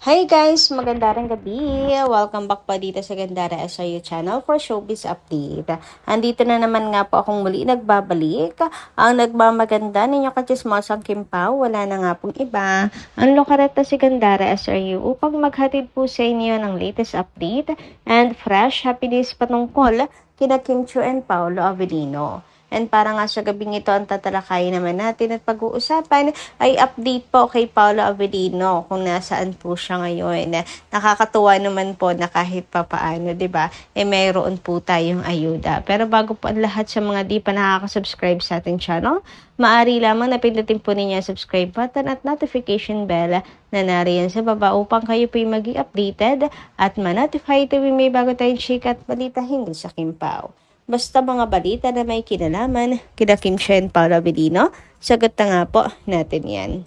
Hi guys! Magandang gabi! Welcome back po dito sa Gandara SRU channel for Showbiz Update. Andito na naman nga po akong muli nagbabalik. Ang nagmamaganda ninyo kachismosang Kim Pao, wala na nga pong iba. Ang lokareta si Gandara SRU upang maghatid po sa inyo ng latest update and fresh happiness patungkol kina Kim Chiu and Paolo Avellino. And para nga sa gabing ito, ang tatalakayin naman natin at pag-uusapan ay update po kay Paolo Avellino kung nasaan po siya ngayon. Nakakatuwa naman po na kahit papaano, 'di ba? Mayroon po tayong ayuda. Pero bago po ang lahat sa mga di pa nakaka-subscribe sa ating channel, maaari lamang na pindutin po ninyo ang subscribe button at notification bell na nariyan sa baba upang kayo po maging updated at ma-notify tuwing may bago tayong chika at balita hinggil sa Kim Pao. Basta mga balita na may kinalaman kina Kim Chiu and Paolo Avellino, sagot na nga po natin yan.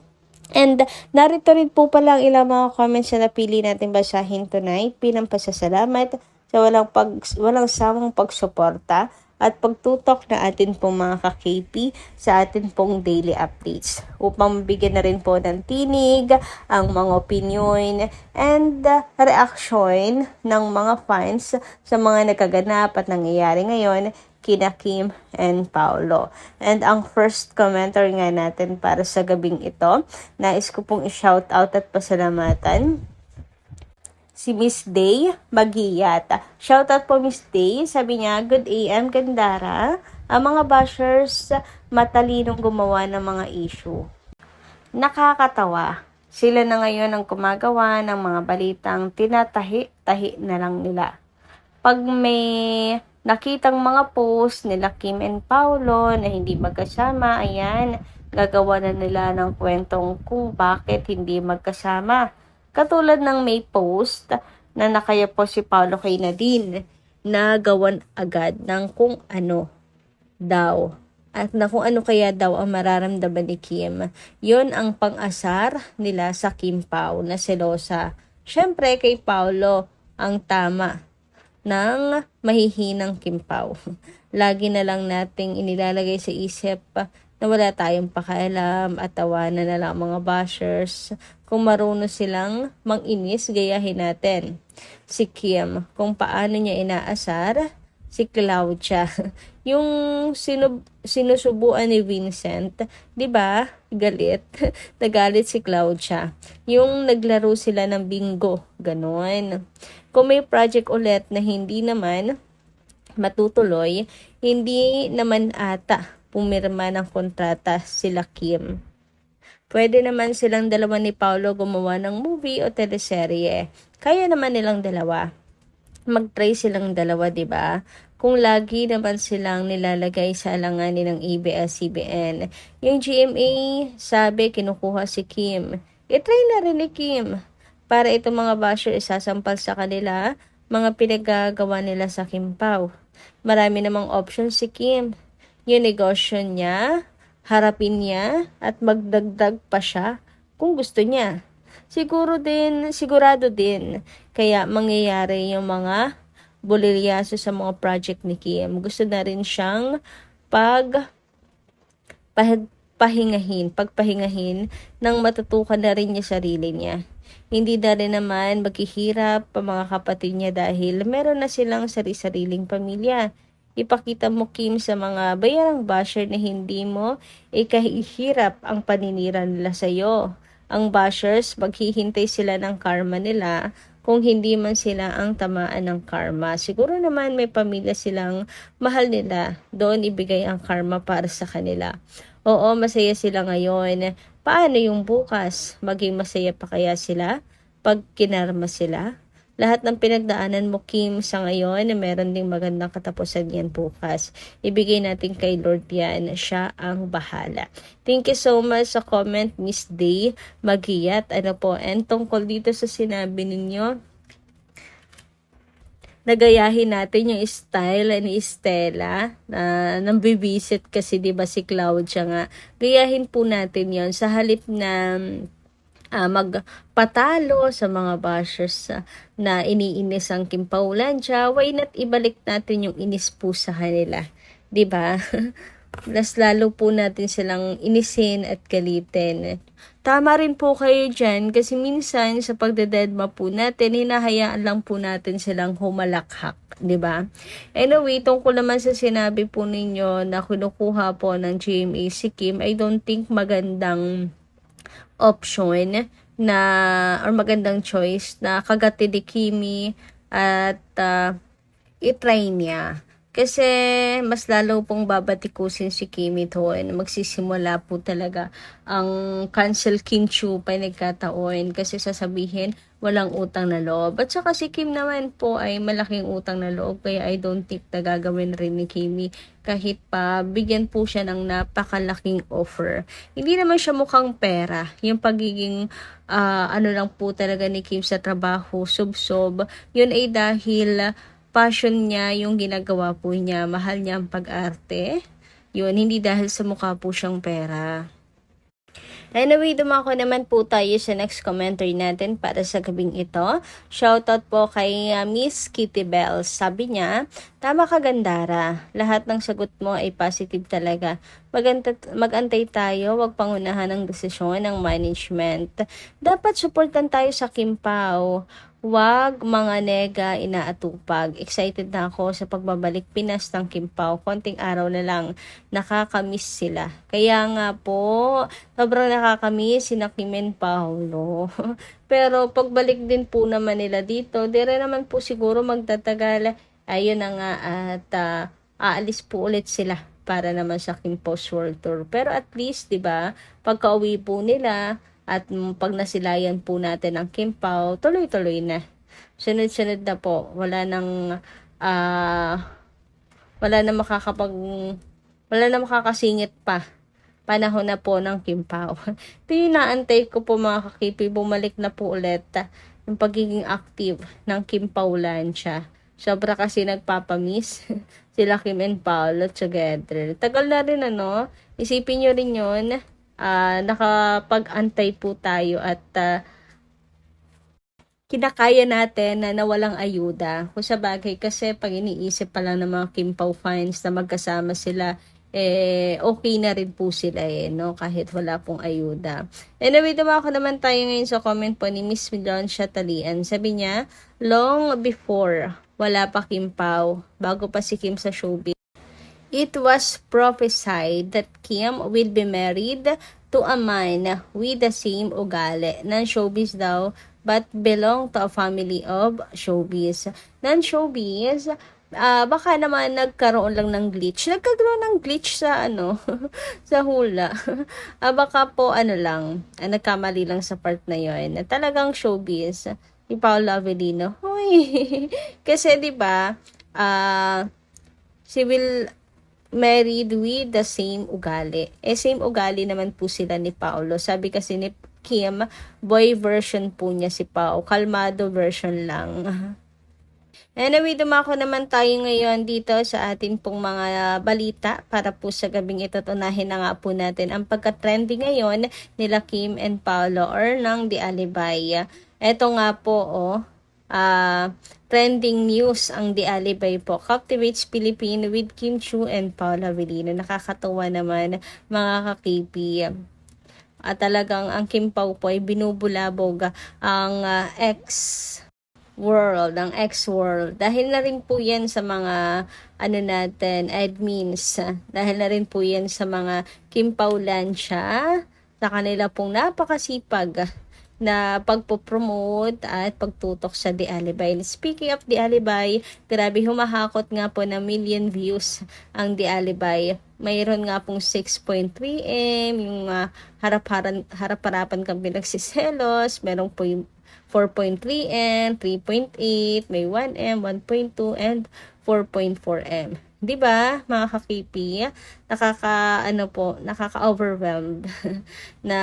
And narito rin po pala ang ilang mga comments na napili natin basahin tonight. Pinampasasalamat sa walang samang pagsuporta at pagtutok na atin pong mga ka-KP sa atin pong daily updates upang mabigyan na rin po ng tinig ang mga opinion and reaction ng mga fans sa mga nakaganap at nangyayari ngayon kina Kim and Paolo. And ang first commenter nga natin para sa gabing ito, nais ko pong i-shoutout at pasalamatan si Miss Day Magiyat. Shoutout po Miss Day. Sabi niya, good AM Gandara. Ang mga bashers matalinong gumawa ng mga issue. Nakakatawa. Sila na ngayon ang gumagawa ng mga balitang tinatahi-tahi na lang nila. Pag may nakitang mga post nila Kim and Paolo na hindi magkasama, ayan, gagawa na nila ng kwentong kung bakit hindi magkasama. Katulad ng may post na nakaya po si Paolo kay Nadine na gawan agad ng kung ano daw. At na kung ano kaya daw ang mararamdaman ni Kim. Yun ang pang-asar nila sa Kim Pao na selosa. Siyempre kay Paolo ang tama ng mahihinang Kim Pao. Lagi na lang nating inilalagay sa isip na wala tayong pakialam at tawanan na lang mga bashers. Kung marunong silang manginis, gayahin natin. Si Kim, kung paano niya inaasar, si Claudia. Yung sinusubuan ni Vincent, 'di ba? Galit. Nagalit si Claudia. Yung naglaro sila ng bingo, ganon. Kung may project ulit na hindi naman matutuloy, hindi naman ata pumirma ng kontrata sila Kim. Pwede naman silang dalawa ni Paolo gumawa ng movie o teleserye. Kaya naman nilang dalawa. Mag-try silang dalawa, 'di ba? Kung lagi naman silang nilalagay sa alanganin ng ABS-CBN. Yung GMA sabi kinukuha si Kim. I-try na rin ni Kim. Para itong mga basher isasampal sa kanila, mga pinagagawa nila sa Kim Pao. Marami namang option si Kim. Yung negosyo niya, harapin niya at magdagdag pa siya kung gusto niya. Sigurado din, kaya mangyayari yung mga bulilyaso sa mga project ni Kim. Gusto na rin siyang pagpahingahin nang matutukan na rin niya sarili niya. Hindi na rin naman maghihirap pa mga kapatid niya dahil meron na silang sari-sariling pamilya. Ipakita mo Kim sa mga bayarang basher na hindi mo ikahihirap ang paninira nila sa'yo. Ang bashers, maghihintay sila ng karma nila kung hindi man sila ang tamaan ng karma. Siguro naman may pamilya silang mahal nila. Doon ibigay ang karma para sa kanila. Oo, masaya sila ngayon. Paano yung bukas? Maging masaya pa kaya sila pag kinarma sila? Lahat ng pinagdaanan mo, Kim, sa ngayon, meron ding magandang katapusan yan bukas. Ibigay natin kay Lord yan. Siya ang bahala. Thank you so much sa comment, Miss Day Magiyat. Ano po, and tungkol dito sa sinabi ninyo, nagayahin natin yung style ni Stella na nambibisit kasi 'di ba si Claudia nga. Gayahin po natin 'yon sa halip na magpatalo sa mga bashers na iniinis ang Kim Paulandia, why not ibalik natin yung inis po sa kanila, 'di ba? Mas lalo po natin silang inisin at galitin. tama rin po kayo dyan kasi minsan sa pagdededma po natin, hinahayaan lang po natin silang humalakhak, 'di ba? Anyway, tungkol naman sa sinabi po ninyo na kinukuha po ng GMA si Kim, I don't think magandang option na or magandang choice na kagati ni Kimi at i-try niya. Kasi mas lalo pong babatikusin si Kimi doon. Magsisimula po talaga ang cancel Kim Chiu pa nagkataon kasi sasabihin walang utang na loob. At saka si Kim naman po ay malaking utang na loob kaya I don't think na gagawin rin ni Kimi kahit pa bigyan po siya ng napakalaking offer. Hindi naman siya mukhang pera. Yung pagiging ano lang po talaga ni Kim sa trabaho, sub-sob, yun ay dahil passion niya yung ginagawa po niya. Mahal niya ang pag-arte. Yun, hindi dahil sa mukha po siyang pera. Anyway, dumako naman po tayo sa next commentary natin para sa gabing ito. Shoutout po kay Miss Kitty Bells. Sabi niya, tama ka Gandara. Lahat ng sagot mo ay positive talaga. Mag-antay tayo, wag pangunahan ang desisyon ng management. Dapat supportan tayo sa Kim Pao. Wag mga nega inaatupag. Excited na ako sa pagbabalik Pinas ng Kim Pao. Konting araw na lang. Nakakamiss sila. Kaya nga po, sobrang nakakamiss si Kim and Paolo. Pero pagbalik din po naman nila dito, dire naman po siguro magtatagal. Ayun na nga at aalis po ulit sila para naman sa Kim Post World Tour. Pero at least, 'di ba, pagka-uwi po nila at pag nasilayan po natin ang Kim Pao, tuloy-tuloy na. Sunod-sunod na po. Wala nang wala na makakasingit pa. Panahon na po ng Kim Pao. Ito yung naantay ko po mga kakipi, bumalik na po ulit yung pagiging active ng Kim Pao Lancia. Sobra kasi nagpapamiss sila Kim and Paolo together. Tagal na rin ano, isipin nyo rin yun. Nakapag-antay po tayo at kinakaya natin na nawalang ayuda. Kung sa bagay kasi pag iniisip pa lang ng mga Kim Pao fans na magkasama sila, okay na rin po sila no? Kahit wala pong ayuda. Anyway, dumako naman tayo ngayon sa comment po ni Miss Milon Chatalian. Sabi niya, long before, wala pa Kim Pao, bago pa si Kim sa showbiz, it was prophesied that Kim will be married to a man with the same ugali. Non-showbiz daw, but belong to a family of showbiz. Non-showbiz, baka naman nagkaroon lang ng glitch. Nagkaroon ng glitch sa sa hula. Baka po lang, nagkamali lang sa part na yon. Talagang showbiz. Ni Paolo Avellino. Hoy! Kasi 'di ba, si Will married with the same ugali. Same ugali naman po sila ni Paolo. Sabi kasi ni Kim, boy version po niya si Pao. Kalmado version lang. Anyway, dumako naman tayo ngayon dito sa atin pong mga balita para po sa gabing ito. Tunahin na nga po natin ang pagka-trending ngayon nila Kim and Paolo or ng The Alibay. Ito nga po, trending news ang The Alibay po. Captivates Philippine with Kim Chiu and Paolo Avellino. Nakakatawa naman mga kakipi. At talagang ang Kim Pao po ay binubulabog ang X-World. Dahil na rin po yan sa mga admins. Dahil na rin po yan sa mga Kim Pao Lancia. Sa kanila pong napakasipag na pagpopromote at pagtutok sa The Alibay. Speaking of The Alibay, grabe humahakot nga po ng million views ang The Alibay. Mayroon nga pong 6.3M, yung harap-harapan kami nagsiselos, meron po yung 4.3M, 3.8, may 1M, 1.2, and 4.4M. 'Di ba, mga kakipi? Nakaka-overwhelmed na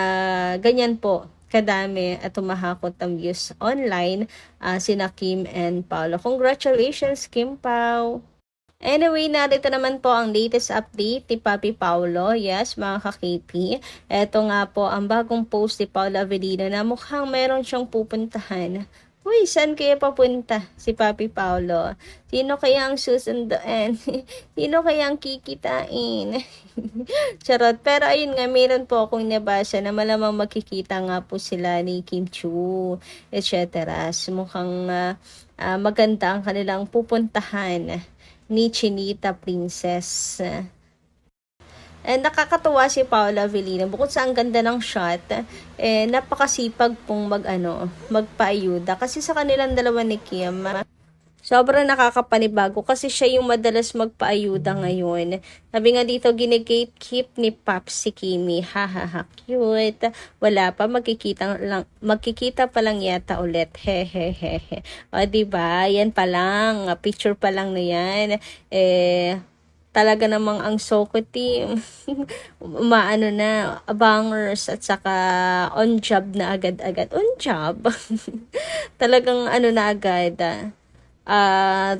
ganyan po kadami at tumahakot ang views online sina Kim and Paolo. Congratulations, Kim Pao! Anyway, narito naman po ang latest update ni Papi Paolo. Yes, mga ka-KP. Ito nga po ang bagong post ni Paolo Avellino na mukhang meron siyang pupuntahan Uy, saan kaya papunta si Papi Paolo? Sino kaya ang susunduin? Sino kaya ang kikitain? Charot. Pero ayun nga, meron po akong nabasa na malamang makikita nga po sila ni Kim Chu, etc. So, mukhang maganda ang kanilang pupuntahan ni Chinita Princess. And nakakatuwa si Paula Avellino. Bukod sa ang ganda ng shot, napakasipag pong magpaayuda. Kasi sa kanilang dalawa ni Kim, sobrang nakakapanibago kasi siya yung madalas magpaayuda ngayon. Sabi nga dito, ginagatekeep ni Pops si Kimi. Hahaha, cute. Wala pa, magkikita pa lang yata ulit. Hehehehe. O, diba? Yan pa lang. Picture pa lang na yan. Talaga namang ang Soko team, umaano na, bangers at saka on job na agad-agad. On job? Talagang ano na agad,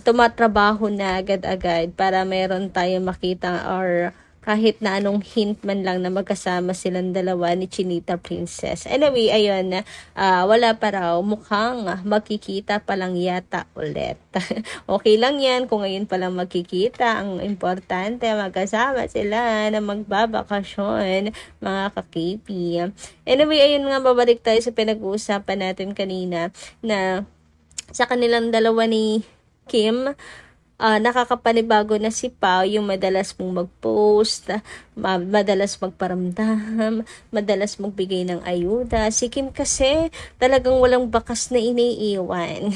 tumatrabaho na agad-agad para meron tayong makita or kahit na anong hint man lang na magkasama silang dalawa ni Chinita Princess. Anyway, ayun, wala pa raw. Mukhang magkikita pa lang yata ulit. Okay lang yan kung ngayon pa lang magkikita. Ang importante, magkasama sila na magbabakasyon, mga ka-KP. Anyway, ayun nga, babalik tayo sa pinag-uusapan natin kanina na sa kanilang dalawa ni Kim, nakakapanibago na si Pao yung madalas mong mag-post, madalas magparamdam, madalas magbigay ng ayuda. Si Kim kasi talagang walang bakas na iniiwan.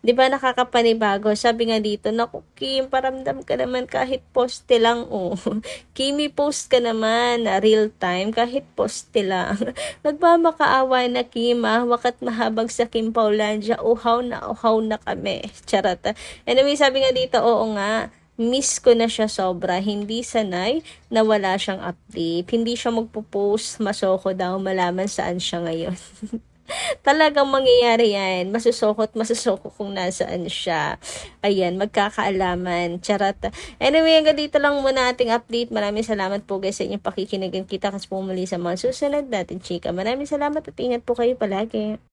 'Di ba nakakapanibago? Sabi nga dito, naku Kim, paramdam ka naman kahit poste lang oh. Kimi, post ka naman real time kahit poste lang. Nagmamakaawa na Kim, wakat mahabang sa Kim Paulandia, uhaw na kami. Charot. Anyway, sabi nga dito, oo nga, miss ko na siya sobra. Hindi sanay na wala siyang update. Hindi siya magpo-post, masoko daw, malaman saan siya ngayon. Talagang mangyayari yan. Masusoko kung nasaan siya. Ayan, magkakaalaman. Charot. Anyway, hanggang dito lang muna ating update. Maraming salamat po guys sa inyong pakikinig. Kita kasi po muli sa mga susunod natin, chika. Maraming salamat at ingat po kayo palagi.